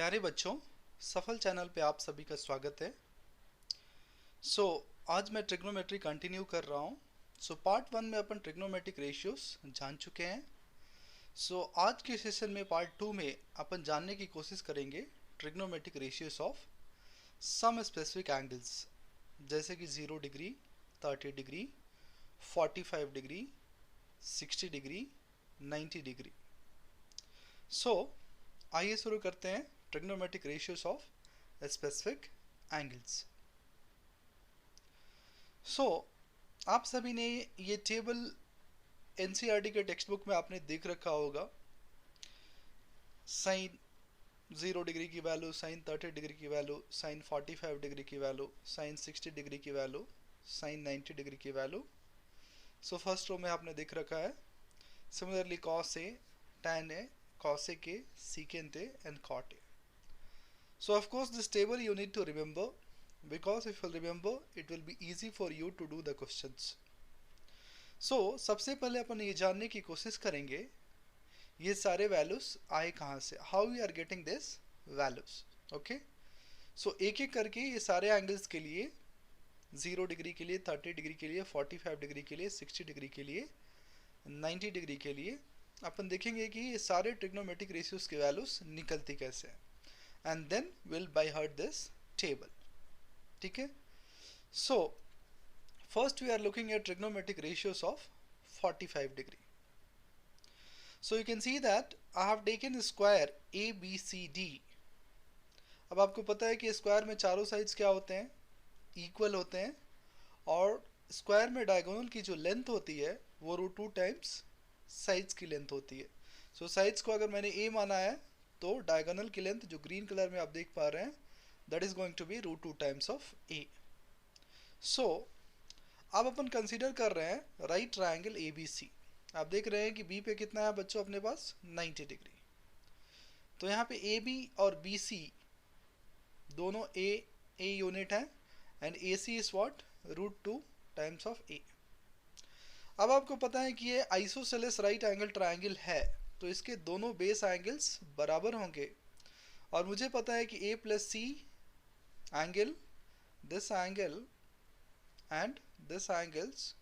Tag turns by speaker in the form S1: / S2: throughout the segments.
S1: प्यारे बच्चों, सफल चैनल पे आप सभी का स्वागत है। आज मैं ट्रिग्नोमेट्री कंटिन्यू कर रहा हूँ। पार्ट 1 में अपन ट्रिग्नोमेट्रिक रेशियोज जान चुके हैं। आज के सेशन में पार्ट 2 में अपन जानने की कोशिश करेंगे trigonometric ratios of some specific angles, जैसे कि 0 degree, 30 degree, 45 degree, 60 degree, 90 degree. आइए शुरू करते हैं trigonometric ratios of specific angles. आप सभी ने ये टेबल एनसीईआरटी के टेक्स्ट बुक में आपने देख रखा होगा। साइन 0 डिग्री की वैल्यू, साइन 30 डिग्री की वैल्यू, साइन 45 डिग्री की वैल्यू, साइन 60 डिग्री की वैल्यू, साइन 90 डिग्री की वैल्यू। फर्स्ट रो में आपने देख रखा है। Similarly cos A, tan A, cos A K, secant A and cot A. Of course this table you need to remember, because if you remember it will be easy for you to do the questions. सबसे पहले अपन ये जानने की कोशिश करेंगे ये सारे values आए कहाँ से, how we are getting this values. Okay, एक एक करके ये सारे एंगल्स के लिए 0 डिग्री के लिए, 30 डिग्री के लिए, 45 डिग्री के लिए, 60 डिग्री के लिए, 90 डिग्री के लिए अपन देखेंगे कि ये सारे ट्रिग्नोमेट्रिक रेशियोज की वैल्यूज निकलती कैसे हैं, and then will by heart this table. ठीक है, first we are looking at trigonometric ratios of 45 degree. You can see that I have taken square A B C D. अब आपको पता है कि स्क्वायर में चारों साइड्स क्या होते हैं, इक्वल होते हैं, और स्क्वायर में डायगोनल की जो लेंथ होती है वो √2 टाइम्स साइड्स की लेंथ होती है। साइड्स को अगर मैंने ए माना है तो डायगोनल की लेंथ जो ग्रीन कलर में आप देख पा रहे हैं that is going to be √2 times of A. अब अपन कंसीडर कर रहे हैं right triangle A B C. आप देख रहे हैं कि बी पे कितना है बच्चों अपने पास 90 डिग्री। तो यहाँ पे ए बी और बी सी दोनों ए यूनिट है, and A C is what √2 times of A. अब आपको पता है कि ये आइसोसेलेस राइट एंगल ट्रायंगल है, तो इसके दोनों बेस एंगल्स बराबर होंगे, और मुझे पता है कि A plus C angle, this angle and this angles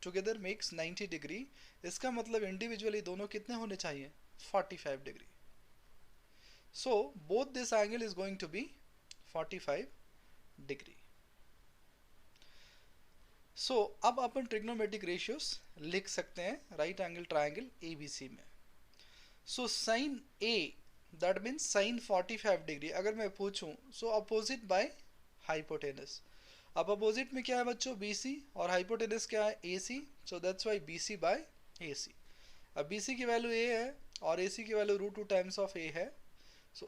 S1: together makes 90 degree. इसका मतलब इंडिविजुअली दोनों कितने होने चाहिए 45 degree. Both this angle is going to be 45 degree. अब अपन ट्रिग्नोमेट्रिक रेशियोज लिख सकते हैं राइट एंगल ट्रायंगल एबीसी में। Sine A that means sine 45 degree अगर मैं पूछूं, अपोजिट बाय हाइपोटेनस। अब अपोजिट में क्या है बच्चों बीसी, और हाइपोटेनस क्या है AC, so that's why BC by AC. अब बीसी की वैल्यू ए है और एसी की वैल्यू √2 टाइम्स ऑफ ए है।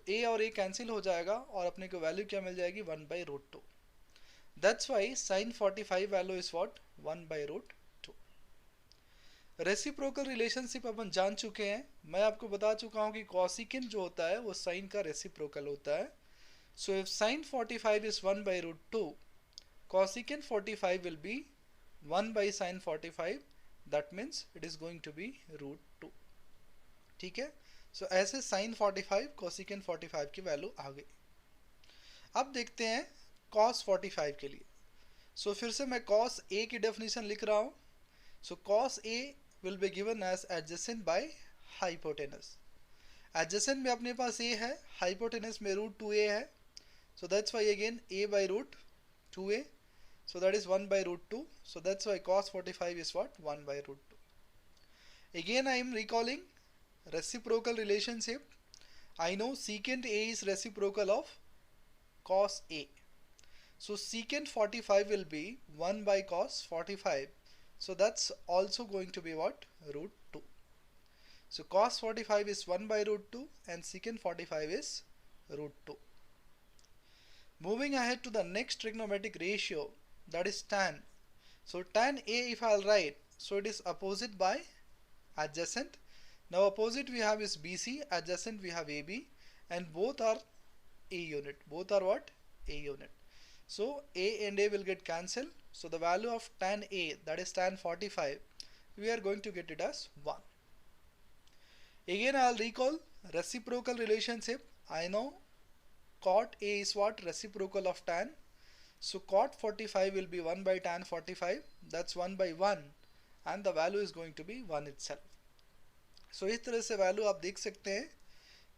S1: ए और ए कैंसिल हो जाएगा और अपने को वैल्यू क्या मिल जाएगी 1/√2। That's why sin 45 value is what 1/√2। Reciprocal relationship अपन जान चुके हैं। मैं आपको बता चुका हूं कि कॉसिकेंट जो होता है वो साइन का रेसिप्रोकल होता है। If sin 45 is 1/√2, cosecant 45 will be 1/sin 45, that means it is going to be √2। ठीक है, ऐसे sin 45 cosecant 45 की वैल्यू आ गई। अब देखते हैं cos 45 के लिए। फिर से मैं cos A की डेफिनेशन लिख रहा हूँ। cos A will be given as adjacent by hypotenuse। adjacent में अपने पास A है, hypotenuse में √2a है, that's why again a/√2a, that is 1/√2, that's why cos 45 is what 1/√2। again I am recalling reciprocal relationship. I know secant A is reciprocal of cos A. Secant 45 will be 1/cos 45, that's also going to be what √2. Cos 45 is 1/√2 and secant 45 is √2. Moving ahead to the next trigonometric ratio, that is tan. Tan A if I'll write, it is opposite by adjacent. Now opposite we have is BC, adjacent we have AB, and both are A unit. Both are what? A unit. A and A will get cancelled. The value of tan A, that is tan 45, we are going to get it as 1. Again I will recall reciprocal relationship. I know cot A is what? Reciprocal of tan. So cot 45 will be 1 by tan 45. That's 1 by 1 and the value is going to be 1 itself. So इस तरह से value आप देख सकते हैं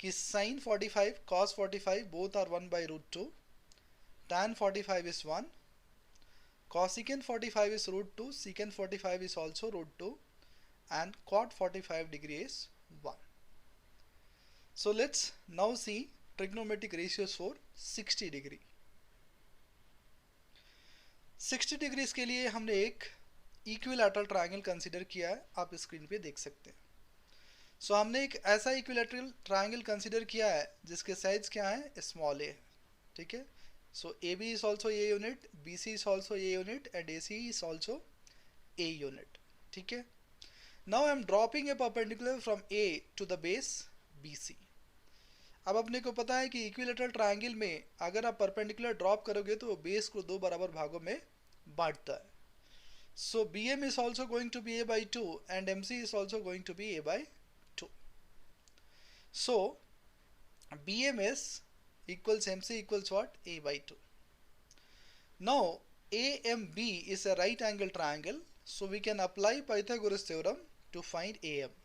S1: कि sin 45, cos 45 both are 1 by root 2. Tan 45 is 1. Cosecant 45 is root 2. Secant 45 is also root 2. And cot 45 degree is 1. So let's now see trigonometric ratios for 60 degree. 60 degrees के लिए हमने एक इक्विलैटरल ट्रायंगल कंसीडर किया है, आप screen पे देख सकते हैं. सो हमने एक ऐसा इक्विलैटरल ट्रायंगल कंसीडर किया है जिसके साइड्स क्या है? Small A. ठीक है. So A B is also a unit, B C is also a unit and A C is also a unit. ठीक है. Now I am dropping a perpendicular from A to the base B C. अब अपने को पता है कि equilateral triangle में अगर आप परपेंडिकुलर ड्रॉप करोगे तो बेस को दो बराबर भागों में बांटता है. So B M is also going to be a by 2 and M C is also going to be a by 2. So B M is equals MC equals what? A by 2. Now AMB is a right angle triangle, so we can apply Pythagoras theorem to find AM.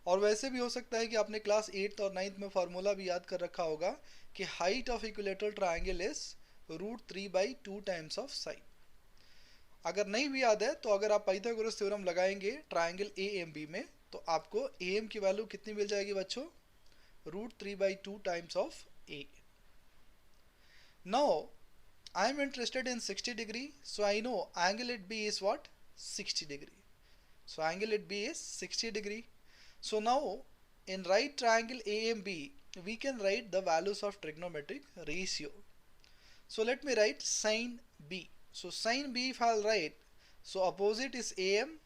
S1: और वैसे भी हो सकता है कि आपने class 8th और 9th में फार्मूला भी याद कर रखा होगा कि height of equilateral triangle is √3 by 2 times of side. अगर नहीं भी याद है तो अगर आप पाइथागोरस थ्योरम लगाएंगे ट्रायंगल AMB में तो आपको AM की वैल्यू कितनी मिल जाएगी बच्चों? √3 by 2 times of A. Now I am interested in 60 degree, so I know angle at B is what? 60 degree. So angle at B is 60 degree. So now in right triangle AMB we can write the values of trigonometric ratio. So let me write sin B. So sin B if I'll write, so opposite is AM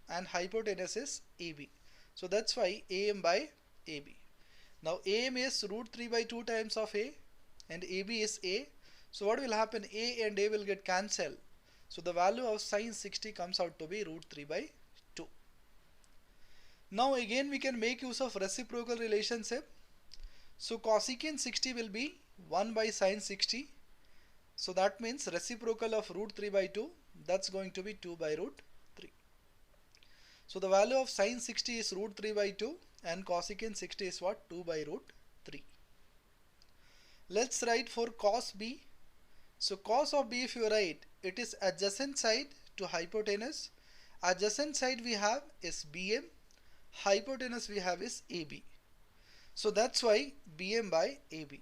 S1: and hypotenuse is AB. So that's why AM by AB. Now AM is √3 by 2 times of A and AB is A. So what will happen? A and A will get cancelled. So the value of sin 60 comes out to be √3 by 2. Now again we can make use of reciprocal relationship. So cosecant 60 will be 1 by sin 60. So that means reciprocal of √3 by 2, that's going to be 2 by √3. So the value of sin 60 is √3 by 2 and cosecant 60 is what? 2 by √3. Let's write for cos B. So cos of B if you write, it is adjacent side to hypotenuse. Adjacent side we have is BM, hypotenuse we have is AB. So that's why BM by AB.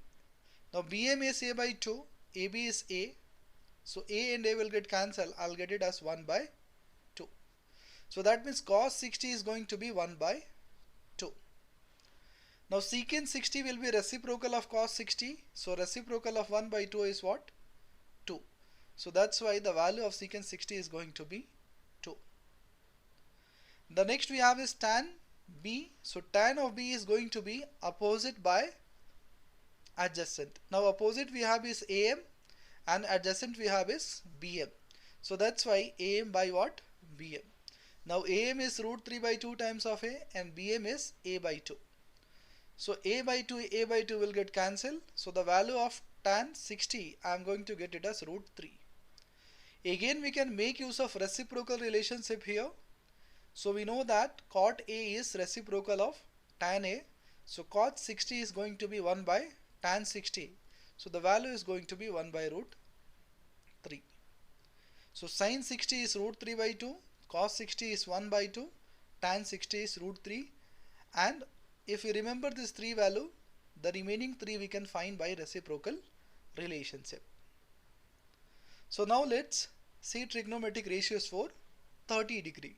S1: Now BM is A by 2, AB is A. So A and A will get cancelled. I'll get it as 1 by 2. So that means cos 60 is going to be 1 by 2. Now secant 60 will be reciprocal of cos 60. So reciprocal of 1 by 2 is what? 2. So that's why the value of secant 60 is going to be 2. The next we have is tan B. So tan of B is going to be opposite by adjacent. Now opposite we have is AM and adjacent we have is BM. So that's why AM by what? BM. Now AM is √3 by 2 times of A and BM is A by 2. So A by 2 will get cancelled. So the value of tan 60 I am going to get it as √3. Again we can make use of reciprocal relationship here. So we know that cot A is reciprocal of tan A. So cot 60 is going to be 1 by tan 60. So the value is going to be 1 by √3. So sin 60 is √3 by 2, cos 60 is 1 by 2, tan 60 is √3, and if you remember this 3 value, the remaining 3 we can find by reciprocal relationship. So now let's see trigonometric ratios for 30 degree.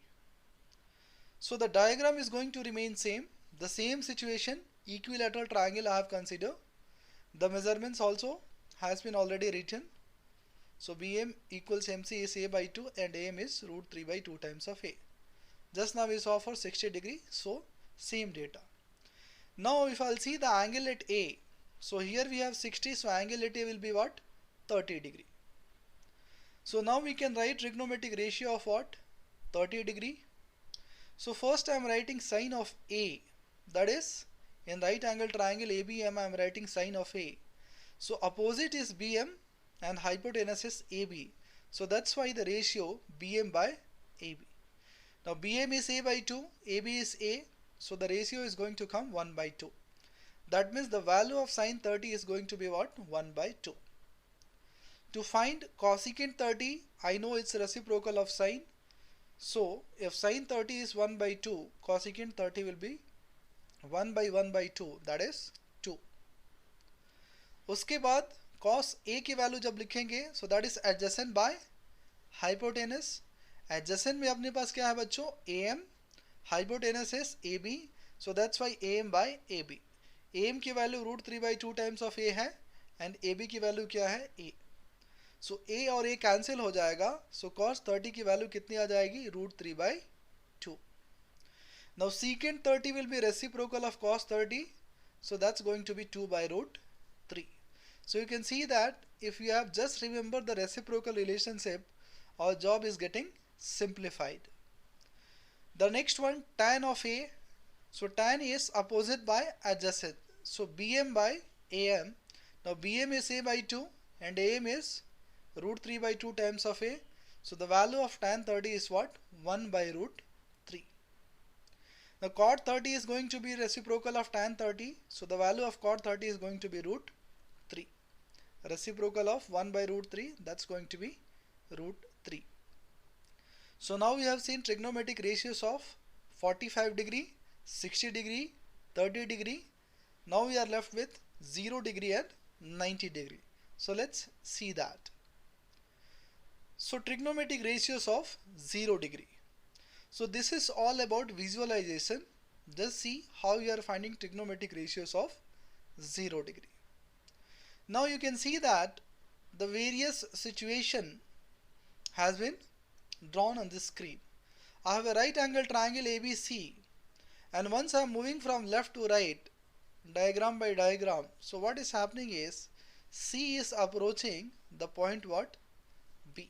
S1: So the diagram is going to remain same. The same situation, equilateral triangle I have considered. The measurements also has been already written. So BM equals MC is A by 2 and AM is √3 by 2 times of A. Just now we saw for 60 degree, so same data. Now if I'll see the angle at A, so here we have 60, so angle at A will be what? 30 degree. So now we can write trigonometric ratio of what? 30 degree. So first I am writing sine of A, that is in right angle triangle ABM I am writing sine of A. So opposite is BM and hypotenuse is AB. So that's why the ratio BM by AB. Now BM is A by 2, AB is A. So the ratio is going to come 1 by 2. That means the value of sine 30 is going to be what? 1 by 2. To find cosecant 30, I know it's reciprocal of sine. So if sine 30 is 1 by 2, cosecant 30 will be 1 by 2, that is 2. उसके बाद cos A की value जब लिखेंगे, so that is adjacent by hypotenuse. Adjacent में अपने पास क्या है बच्चों? AM, hypotenuse is AB, so that's why AM by AB. AM की वैल्यू √3/2 टाइम्स ऑफ A है एंड AB की वैल्यू क्या है? A. सो A और A कैंसिल हो जाएगा, सो cos 30 की वैल्यू कितनी आ जाएगी? √3/2. Now secant 30 will be reciprocal of cos 30, so that's going to be 2 by √3. So you can see that if you have just remember the reciprocal relationship, our job is getting simplified. The next one, tan of A. So tan is opposite by adjacent. So BM by AM. Now BM is A by 2 and AM is √3/2 times of A. So the value of tan 30 is what? 1 by √3. Now cot 30 is going to be reciprocal of tan 30. So the value of cot 30 is going to be √3. Reciprocal of 1 by √3, that's going to be √3. So now we have seen trigonometric ratios of 45 degree, 60 degree, 30 degree. Now we are left with 0 degree and 90 degree. So let's see that. So trigonometric ratios of 0 degree. So this is all about visualization. Just see how you are finding trigonometric ratios of 0 degree. Now you can see that the various situation has been drawn on this screen. I have a right angle triangle ABC, and once I am moving from left to right, diagram by diagram, so what is happening is C is approaching the point what? B.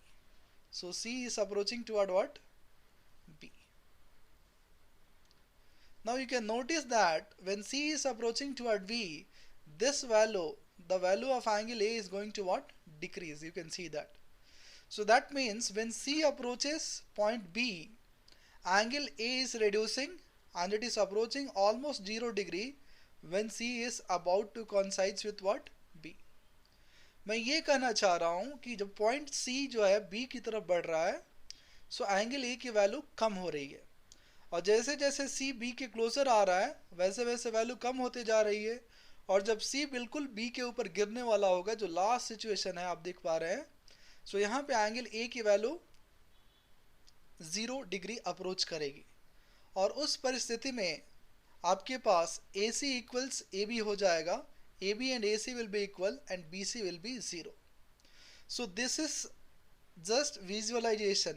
S1: So C is approaching toward what? B. Now you can notice that when C is approaching toward B, this value, the value of angle A is going to what? Decrease. You can see that. So that means when C approaches point B, angle A is reducing and it is approaching almost 0 degree when C is about to coincides with what? B. मैं ये कहना चाह रहा हूँ कि जब point C जो है B की तरफ बढ़ रहा है, सो एंगल A की वैल्यू कम हो रही है, और जैसे जैसे C B के क्लोजर आ रहा है वैसे वैसे वैल्यू कम होते जा रही है, और जब C बिल्कुल B के ऊपर गिरने वाला होगा, जो लास्ट सिचुएशन है आप देख पा रहे हैं, सो यहाँ पे एंगल A की वैल्यू 0 डिग्री अप्रोच करेगी, और उस परिस्थिति में आपके पास AC इक्वल्स AB हो जाएगा, AB and AC will be equal and BC will be 0. So this is just visualization.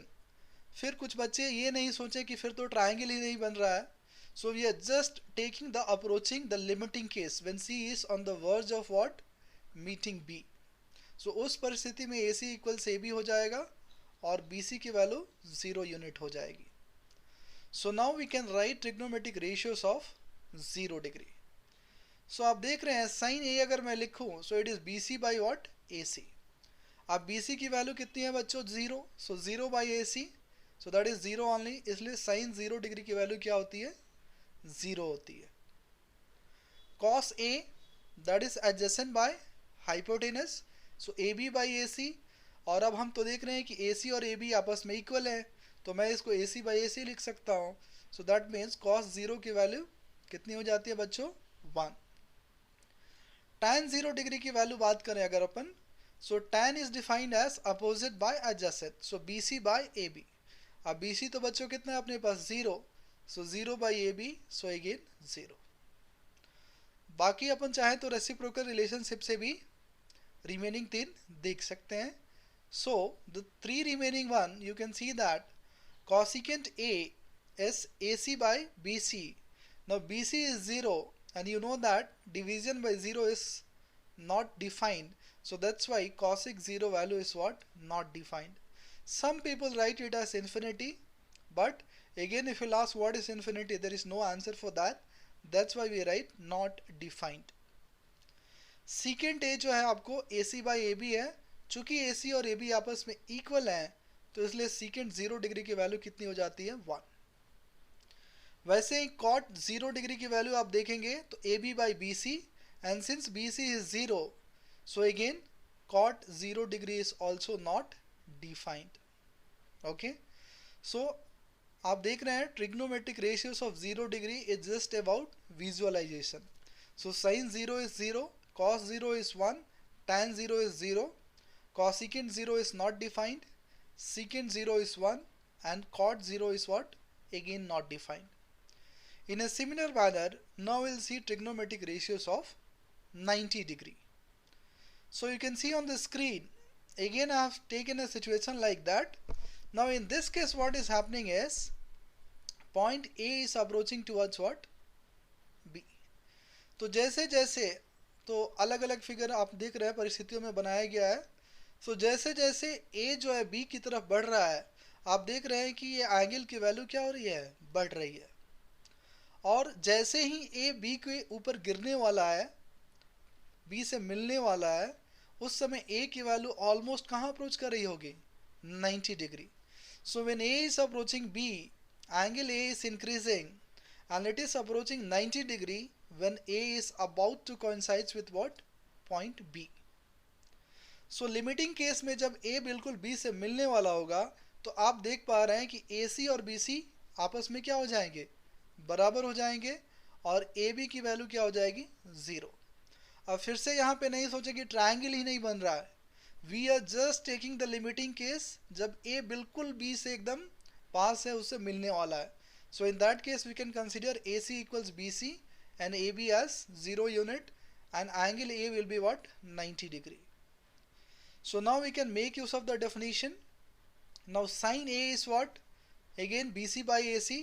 S1: फिर कुछ बच्चे ये नहीं सोचे कि फिर तो ट्रायंगल ही नहीं बन रहा है. So we are just taking the approaching the limiting case when C is on the verge of what? Meeting B. So उस परिस्थिति में AC equals AB हो जाएगा और BC की वैल्यू 0 यूनिट हो जाएगी. So now we can write trigonometric ratios of 0 degree. So आप देख रहे हैं sin A अगर मैं लिखूं, so it is BC by what? AC. अब BC की वैल्यू कितनी है बच्चों? 0. So 0 by AC, so that is 0 only. इसलिए sin 0 डिग्री की वैल्यू क्या होती है? 0 होती है. Cos A, that is adjacent by hypotenuse, so AB by AC. और अब हम तो देख रहे हैं कि AC और AB आपस में इक्वल है, तो मैं इसको AC by AC लिख सकता हूँ. So that means cos 0 की वैल्यू कितनी हो जाती है बच्चों? 1. tan 0 डिग्री की वैल्यू बात करें अगर अपन, so tan is defined as opposite by adjacent, so BC by AB. अब BC तो बच्चों कितना है अपने पास? 0, so 0 by AB, so again 0. बाकी अपन चाहें तो रेसिप्रोकल रिलेशनशिप से भी रिमेनिंग 3 देख सकते हैं. So the 3 remaining one, you can see that cosecant A is AC by BC. Now BC is 0, and you know that division by 0 is not defined, so that's why cosec 0 value is what? Not defined. Some people write it as infinity, but again if you'll ask what is infinity, there is no answer for that. That's why we write not defined. Secant A जो है आपको ए सी by A B है, चूंकि ए सी और A B आपस में equal हैं तो इसलिए सीकेंट 0 डिग्री की वैल्यू कितनी हो जाती है 1। वैसे ही कॉट 0 डिग्री की वैल्यू आप देखेंगे तो A B by B C, and since B C is 0 so again cot 0 degree is also not defined. Okay, so आप देख रहे हैं trigonometric ratios of 0 degree is just about visualization. So sine 0 इज 0, cos 0 is 1, tan 0 is 0, cosecant 0 is not defined, secant 0 is 1, and cot 0 is what? Again not defined. In a similar manner, now we'll see trigonometric ratios of 90 degree. So you can see on the screen, again I have taken a situation like that. Now in this case what is happening is, point A is approaching towards what? B. तो जैसे जैसे तो अलग अलग figure आप देख रहे हैं परिस्थितियों में बनाया गया है। सो जैसे जैसे ए जो है बी की तरफ बढ़ रहा है, आप देख रहे हैं कि ये एंगल की वैल्यू क्या हो रही है, बढ़ रही है। और जैसे ही ए बी के ऊपर गिरने वाला है, बी से मिलने वाला है, उस समय ए की वैल्यू ऑलमोस्ट कहाँ अप्रोच कर रही होगी, 90 degree. So when A is approaching B, angle A is increasing and it is approaching 90 degree when A is about to coincides with what? Point B. So limiting case में जब A बिल्कुल B से मिलने वाला होगा तो आप देख पा रहे हैं कि AC और BC आपस में क्या हो जाएंगे, बराबर हो जाएंगे, और AB की वैल्यू क्या हो जाएगी, 0। अब फिर से यहाँ पे नहीं सोचे कि ट्रायंगल ही नहीं बन रहा है, we are just taking the limiting case जब A बिल्कुल B से एकदम पास है, उससे मिलने वाला है। So in that case we can consider AC equals BC and AB as 0 unit, and angle A will be what, 90 degree. So now we can make use of the definition. Now sin A is what, again BC by AC.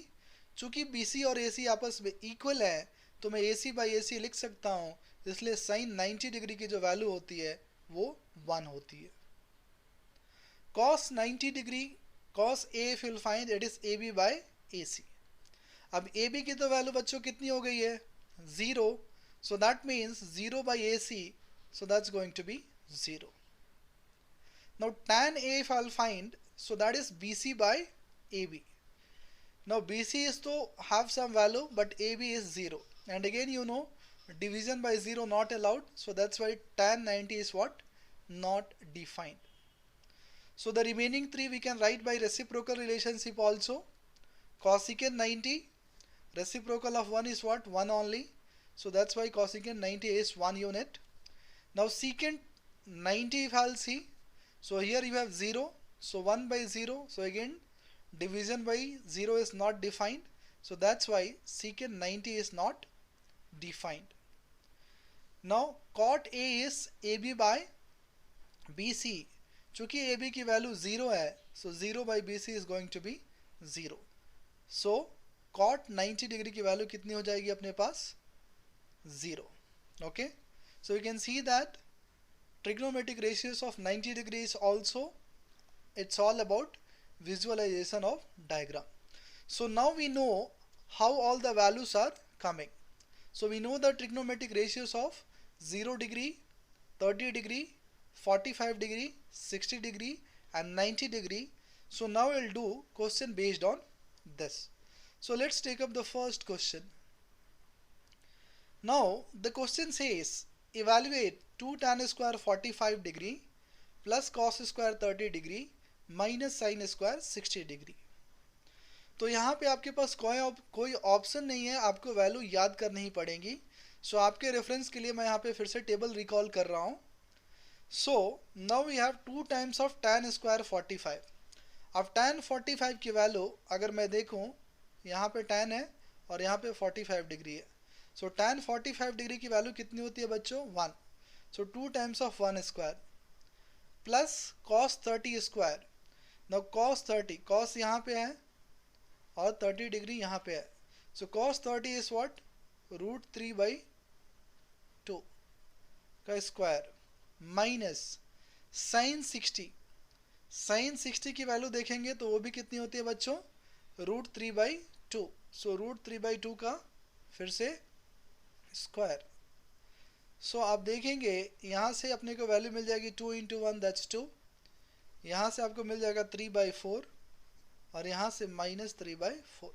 S1: चूँकि BC और AC आपस में equal है तो मैं AC by AC लिख सकता हूँ, इसलिए sin 90 डिग्री की जो वैल्यू होती है वो 1 होती है। cos 90 degree, cos A if you'll find it is AB by AC. अब ए बी की तो वैल्यू बच्चों कितनी हो गई है, 0, so that means 0 by A C, so that's going to be 0। Now tan A if I'll find, so that is BC by AB. Now BC is to have some value but AB is 0, and again you know division by 0 not allowed, so that's why tan 90 is what, not defined. So the remaining three we can write by reciprocal relationship also. Cosecant 90, reciprocal of 1 is what, 1 only, so that's why cosecant 90 is 1 unit. Now secant 90 if I'll see, so here you have 0, so 1 by 0, so again division by 0 is not defined, so that's why secant 90 is not defined. Now cot A is AB by BC, चूँकि AB की value 0 है, so 0 by BC is going to be 0. So cot 90 degree की value कितनी हो जाएगी अपने पास, 0. Okay, so you can see that trigonometric ratios of 90 degrees also, it's all about visualization of diagram. So now we know how all the values are coming. So we know the trigonometric ratios of 0 degree, 30 degree, 45 degree, 60 degree and 90 degree. So now we'll do question based on this. So let's take up the first question. Now the question says evaluate 2 tan square 45 degree plus cos square 30 degree minus sin square 60 degree. तो यहाँ पे आपके पास कोई option नहीं है, आपको value याद करनी ही पड़ेगी। सो आपके रेफरेंस के लिए मैं यहाँ पे फिर से टेबल रिकॉल कर रहा हूँ। So now we have 2 times of tan square 45। अब tan 45 की वैल्यू अगर मैं देखूँ, यहाँ पे tan है और यहाँ पे 45 डिग्री है, सो tan 45 डिग्री की वैल्यू कितनी होती है बच्चों, 1। सो 2 times of 1 square plus cos 30 square. Now cos 30, cos यहाँ पे है और 30 डिग्री यहाँ पे है, सो cos 30 इज व्हाट, √3/2 का स्क्वायर माइनस sin 60। sin 60 की वैल्यू देखेंगे तो वो भी कितनी होती है बच्चों, √3/2, सो √3/2 का फिर से स्क्वायर, सो आप देखेंगे यहाँ से अपने को वैल्यू मिल जाएगी 2 इंटू 1 दैट्स 2, यहाँ से आपको मिल जाएगा 3/4 और यहाँ से -3/4।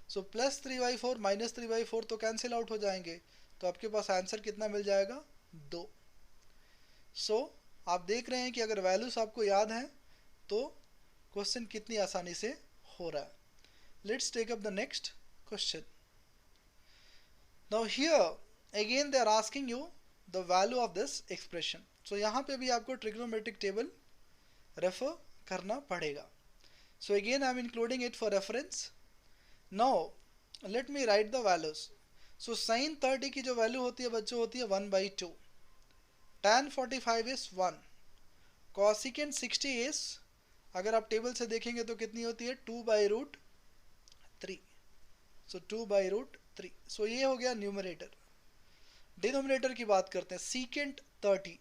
S1: सो +3/4 -3/4 तो कैंसिल आउट हो जाएंगे, तो आपके पास आंसर कितना मिल जाएगा 2। सो आप देख रहे हैं कि अगर वैल्यूज आपको याद हैं तो क्वेश्चन कितनी आसानी से हो रहा है। Let's take up the next question. Now here again they are asking you the value of this expression. So यहाँ पे भी आपको ट्रिग्नोमेट्रिक टेबल रेफर करना पड़ेगा। So again I am including it for reference. Now let me write the values. So sin 30 की जो value होती है बच्चों होती है 1/2, tan 45 इज 1, cosecant 60 इज, अगर आप टेबल से देखेंगे तो कितनी होती है 2/√3। सो 2/√3। सो ये हो गया न्यूमरेटर। डिनोमिनेटर की बात करते हैं, secant 30।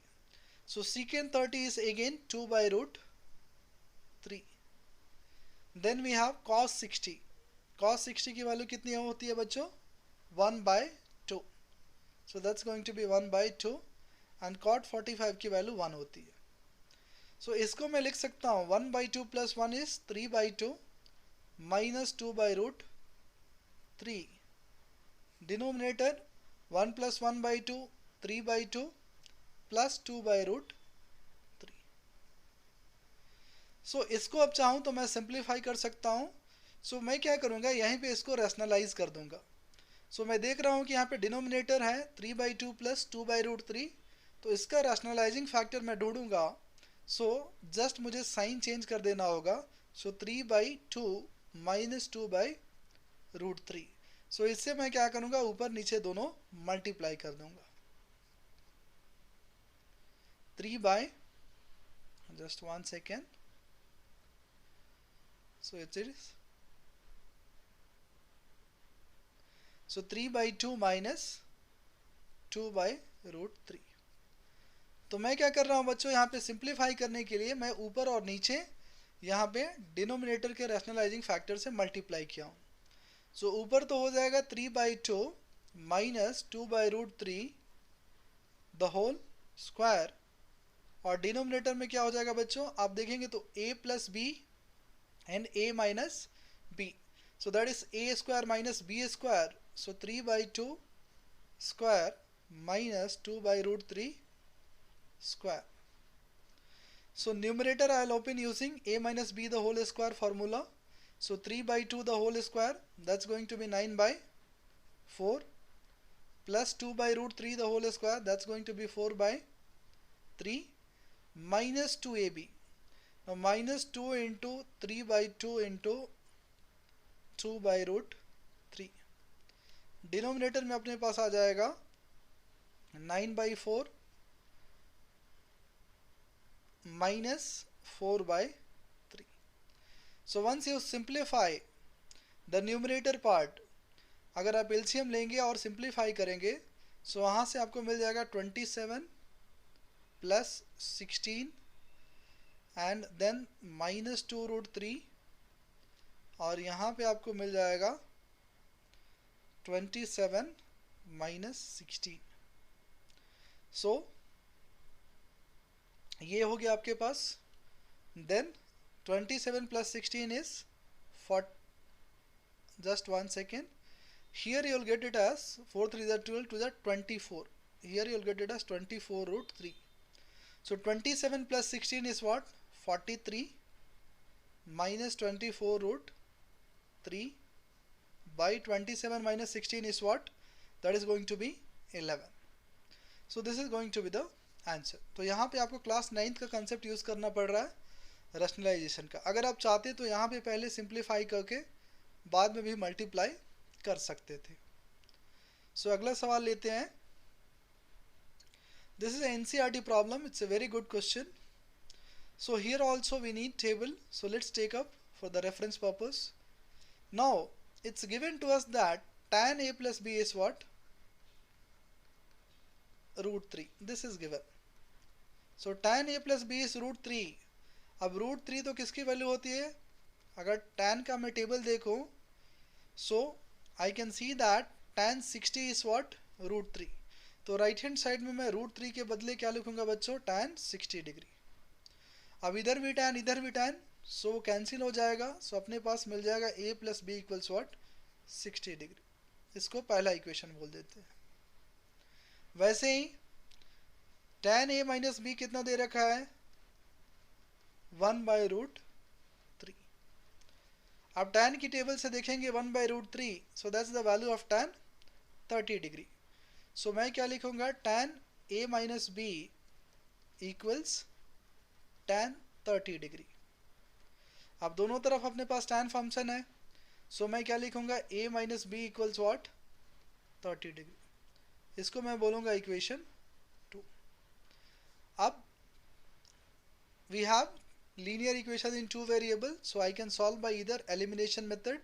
S1: So secant 30 is again 2/√3। Then we have cos 60। cos 60 की वैल्यू कितनी होती है बच्चों 1/2। So that's going to be 1/2 and cot 45 की वैल्यू 1 होती है। सो इसको मैं लिख सकता हूँ 1/2 + 1 इज 3/2 माइनस 2/√3। Denominator 1 + 1/2 3/2 plus 2/√3। सो इसको अब चाहूँ तो मैं सिंप्लीफाई कर सकता हूँ। सो मैं क्या करूँगा यहीं पे इसको रैशनलाइज कर दूंगा। सो मैं देख रहा हूँ कि यहाँ पे डिनोमिनेटर है 3/2 प्लस 2/√3, तो इसका रैशनलाइजिंग फैक्टर मैं ढूंढूंगा। सो जस्ट मुझे साइन चेंज कर देना होगा। सो 3/2 माइनस 2/√3। सो इससे मैं क्या करूँगा ऊपर नीचे दोनों मल्टीप्लाई कर दूंगा। 3/, just 1 second, so it is, so 3/2 minus 2/√3। तो मैं क्या कर रहा हूँ बच्चों यहाँ पे सिंप्लीफाई करने के लिए मैं ऊपर और नीचे यहाँ पे डिनोमिनेटर के रैशनलाइजिंग फैक्टर से मल्टीप्लाई किया हूँ। सो ऊपर तो हो जाएगा 3/2 माइनस 2/√3 द होल स्क्वायर, और डिनोमिनेटर में क्या हो जाएगा बच्चों आप देखेंगे तो a + b and a minus b। So that is a² minus b²। So 3/2 square minus 2/√3 square. So numerator I will open using a minus b the whole square formula. So 3/2 the whole square, that's going to be 9/4 plus 2/√3 the whole square, that's going to be 4/3 minus 2ab. Now minus 2 into 3/2 into 2/√3। Denominator में अपने पास आ जाएगा 9/4 minus 4/3. So once you simplify the numerator part, अगर आप LCM लेंगे और simplify करेंगे सो वहाँ से आपको मिल जाएगा 27 प्लस 16 एंड देन माइनस 2√3, और यहाँ पे आपको मिल जाएगा 27 माइनस 16। सो ये हो गया आपके पास। Then 27 plus 16 is 40, just 1 second, here you will get it as 4 3 are 12 to the 24, here you will get it as 24√3. So 27 plus 16 is what 43 minus 24√3 by 27 minus 16 is what, that is going to be 11. So this is going to be the answer. तो यहाँ पे आपको class 9th का concept use करना पड़ रहा है rationalisation का। अगर आप चाहते तो यहाँ पे पहले सिंप्लीफाई करके बाद में भी मल्टीप्लाई कर सकते थे। सो अगला सवाल लेते हैं। This is NCERT problem, it's a very good question. So here also we need table, so let's take up for the reference purpose. Now it's given to us that tan a plus b is what √3, this is given. So tan a plus b is √3। अब √3 तो किसकी value होती है, अगर tan का मैं table देखूं so I can see that tan 60 is what √3। तो राइट हैंड साइड में मैं √3 के बदले क्या लिखूंगा बच्चों, tan 60 डिग्री। अब इधर भी tan इधर भी tan, सो वो कैंसिल हो जाएगा। सो अपने पास मिल जाएगा a + b = व्हाट, 60 डिग्री। इसको पहला इक्वेशन बोल देते हैं। वैसे ही tan a - b कितना दे रखा है, 1/√3। अब tan की टेबल से देखेंगे 1/√3, so that's the value of tan 30 degree. So मैं क्या लिखूंगा, tan a - b = tan 30 degree. अब दोनों तरफ अपने पास tan फंक्शन है, सो मैं क्या लिखूंगा, a - b = व्हाट, 30 डिग्री। इसको मैं बोलूंगा इक्वेशन 2। अब we have linear equation in 2 variables, so I can solve by either elimination method,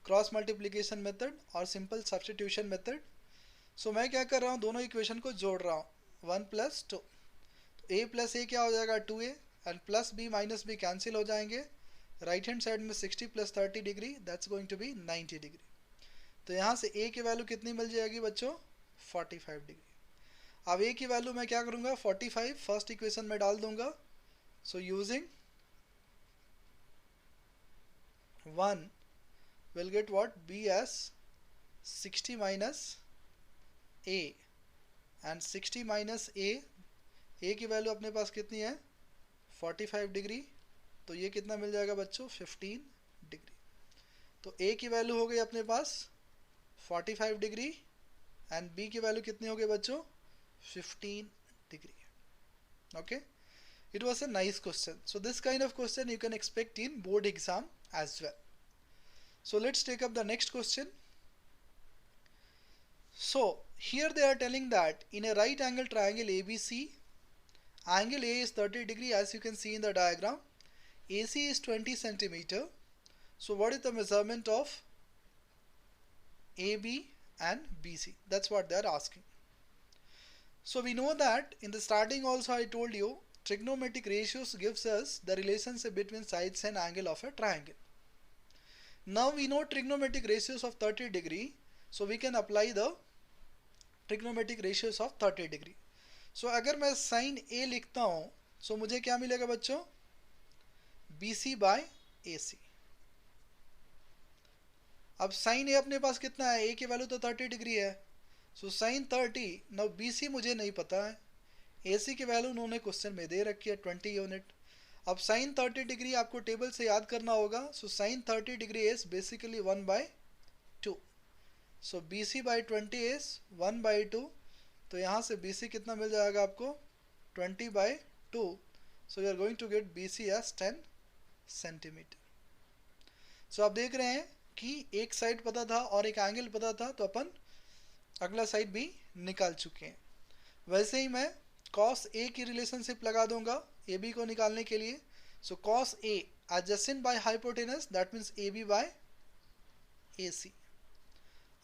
S1: cross multiplication method और simple substitution method। so मैं क्या कर रहा हूँ, दोनों इक्वेशन को जोड़ रहा हूँ, 1 + 2। a + a क्या हो जाएगा, 2a, and plus b minus b cancel हो जाएंगे। राइट हैंड साइड में 60 + 30 degree, that's going to be 90 degree. तो यहाँ से a की वैल्यू कितनी मिल जाएगी बच्चों, 45 डिग्री। अब a की वैल्यू मैं क्या करूँगा, 45 फर्स्ट इक्वेशन में डाल दूंगा। So using 1 will get what, b as 60 minus a, and 60 minus a की वैल्यू अपने पास कितनी है, 45 डिग्री। तो ये कितना मिल जाएगा बच्चों, 15 डिग्री। तो a की वैल्यू हो गई अपने पास 45 डिग्री एंड b की वैल्यू कितनी हो गई बच्चों, 15 degree. Okay, it was a nice question. So this kind of question you can expect in board exam as well. So let's take up the next question. So here they are telling that in a right angle triangle ABC, angle A is 30 degree as you can see in the diagram. AC is 20 centimeter. So what is the measurement of AB and BC? That's what they are asking. So we know that in the starting also I told you trigonometric ratios gives us the relationship between sides and angle of a triangle. Now we know trigonometric ratios of 30 degree, so we can apply the trigonometric ratios of 30 degree. So अगर मैं sin A लिखता हूँ, so मुझे क्या मिलेगा बच्चों, BC/AC। अब sin A अपने पास कितना है, A की वैल्यू तो 30 डिग्री है, so sin 30, now BC मुझे नहीं पता है, AC की वैल्यू उन्होंने क्वेश्चन में दे रखी है 20 यूनिट। अब sin 30 डिग्री आपको टेबल से याद करना होगा, सो sin 30 degree is basically 1/2, so BC/20 is 1/2। तो यहाँ से BC कितना मिल जाएगा आपको, 20/2, so you are going to get BC as 10 centimeter. So आप देख रहे हैं कि एक साइड पता था और एक एंगल पता था, तो अपन अगला साइड भी निकाल चुके हैं। वैसे ही मैं cos A की रिलेशनशिप लगा दूंगा AB को निकालने के लिए। सो cos A adjacent by hypotenuse, that means AB/AC।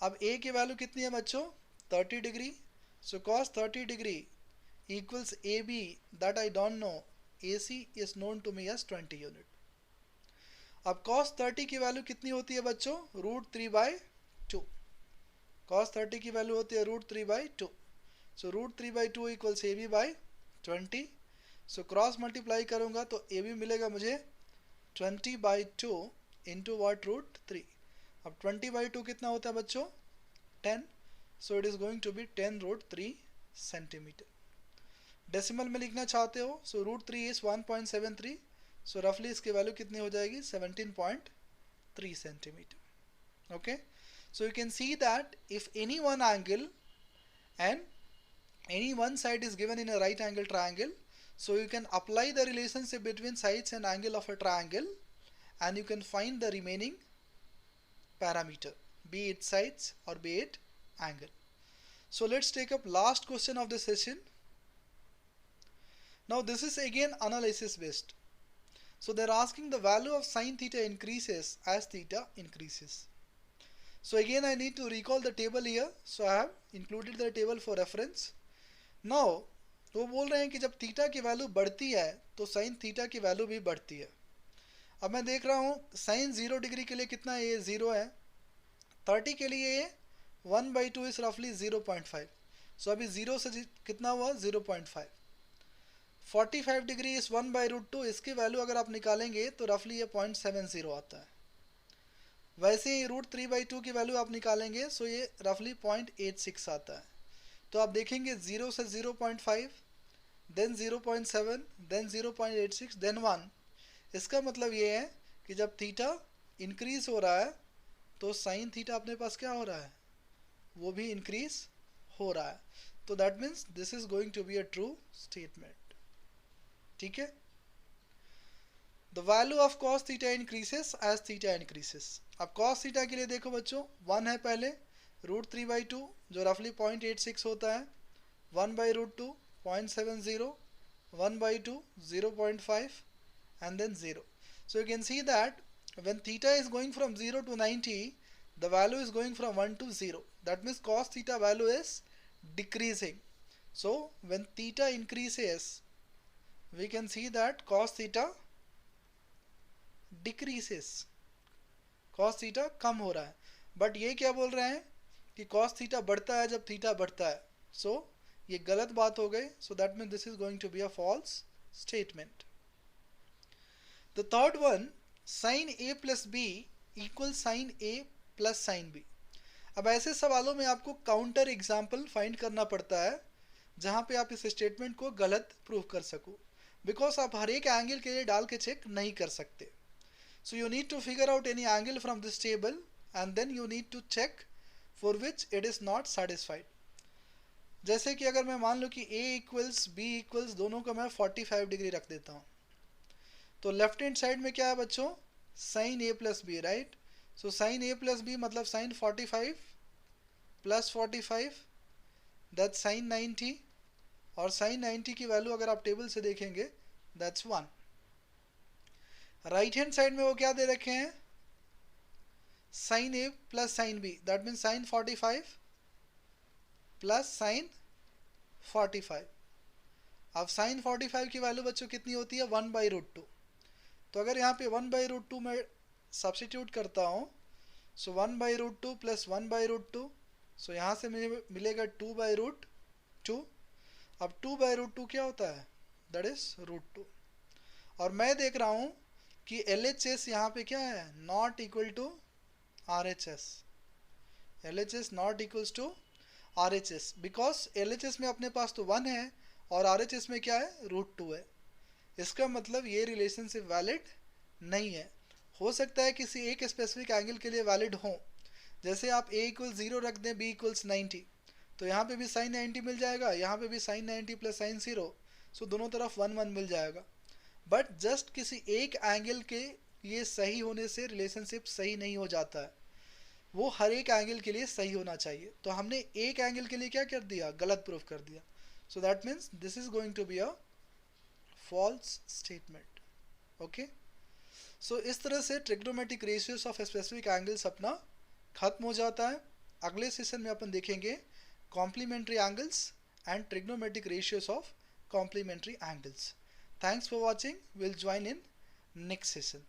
S1: अब A की वैल्यू कितनी है बच्चों, 30 degree, so cos 30 degree equals AB that I don't know, AC is known to me as 20 unit. अब cos 30 की वैल्यू कितनी होती है बच्चों, √3/2। cos 30 की वैल्यू होती है √3/2, सो √3/2 equals AB/20। So cross multiply करूँगा तो AB मिलेगा मुझे 20/2 इंटू वाट, √3। अब 20/2 कितना होता है बच्चों, 10, so it is going to be 10√3 centimetre. Decimal में लिखना चाहते हो, सो √3 इज 1.73, सो रफली इसकी वैल्यू कितनी हो जाएगी, 17.3 centimetre. Okay, so you can see that if any one angle and any one side is given in a right angle triangle, so you can apply the relationship between sides and angle of a triangle and you can find the remaining parameter, be it sides or be it angle. So let's take up last question of the session. Now this is again analysis based, so they're asking the value of sin theta increases as theta increases. So again I need to recall the table here, so I have included the table for reference. Now वो बोल रहे हैं कि जब theta की value बढ़ती है तो साइन थीटा की वैल्यू भी बढ़ती है। अब मैं देख रहा हूँ साइन 0 डिग्री के लिए कितना है, ये 0 है, 30 के लिए ये 1/2 इज रफली 0.5, सो अभी 0 से कितना हुआ 0.5। 45 डिग्री इस 1/√2, इसकी वैल्यू अगर आप निकालेंगे तो रफली ये 0.70 आता है। वैसे ही √3/2 की वैल्यू आप निकालेंगे सो ये रफली 0.86 आता है। तो आप देखेंगे 0 से 0.5, देन 0.7, देन 0.86, देन 1। इसका मतलब ये है कि जब थीटा इंक्रीज हो रहा है तो साइन थीटा अपने पास क्या हो रहा है, वो भी इंक्रीज हो रहा है। तो that means this is going to be a true statement. ठीक है। The value of cos theta increases as theta increases. अब cos थीटा के लिए देखो बच्चों, 1 है पहले, √3/2 जो रफली 0.86 होता है, 1/√2 0.70, 1/2 0.5 and then 0. So you can see that when theta is going from 0 to 90, the value is going from 1 to 0. That means cos theta value is decreasing. So when theta increases, we can see that cos theta decreases, cos theta कम हो रहा है। But ये क्या बोल रहे हैं कि cos theta बढ़ता है जब theta बढ़ता है। So ये गलत बात हो गई। So that means this is going to be a false statement. The third one, sin a plus b equals sin a plus sin b. अब ऐसे सवालों में आपको काउंटर एग्जाम्पल फाइंड करना पड़ता है जहां पे आप इस स्टेटमेंट को गलत प्रूव कर सको, बिकॉज आप हर एक एंगल के लिए डाल के चेक नहीं कर सकते। So you need to figure out any angle from this table and then you need to check for which it is not satisfied. जैसे कि अगर मैं मान लूँ कि a इक्वल्स b इक्वल्स दोनों का मैं 45 डिग्री रख देता हूँ, तो लेफ्ट हैंड साइड में क्या है बच्चों, sine a plus B, right. So sine a plus B मतलब साइन 45 प्लस 45 दैट साइन 90, और साइन 90 की वैल्यू अगर आप टेबल से देखेंगे दैट्स 1। राइट हैंड साइड में वो क्या दे रखे हैं, sine a plus sine b, that means sine 45 plus sine 45। अब साइन 45 की वैल्यू बच्चों कितनी होती है, 1/√2। तो अगर यहाँ पे 1/√2 में सब्स्टिट्यूट करता हूँ, सो 1/√2 प्लस 1/√2, सो यहाँ से मिलेगा 2/√2। अब 2/√2 क्या होता है, दैट इज √2। और मैं देख रहा हूँ कि LHS यहाँ पे क्या है, not equal to RHS। LHS not equals to RHS because LHS में अपने पास तो 1 है और RHS में क्या है, √2 है। इसका मतलब ये रिलेशनशिप वैलिड नहीं है। हो सकता है किसी एक स्पेसिफिक एंगल के लिए वैलिड हो, जैसे आप a इक्वल 0 रख दें, b इक्वल्स 90, तो यहाँ पे भी साइन 90 मिल जाएगा, यहाँ पे भी साइन 90 प्लस साइन 0, सो दोनों तरफ 1 1 मिल जाएगा। बट जस्ट किसी एक एंगल के लिए सही होने से रिलेशनशिप सही नहीं हो जाता है, वो हर एक एंगल के लिए सही होना चाहिए। तो हमने एक एंगल के लिए क्या कर दिया, गलत प्रूफ कर दिया। So that means this is going to be a false statement. Okay, so इस तरह से trigonometric ratios of specific angles अपना खत्म हो जाता है। अगले सेशन में अपन देखेंगे complementary angles and trigonometric ratios of complementary angles. Thanks for watching. We'll join in next session.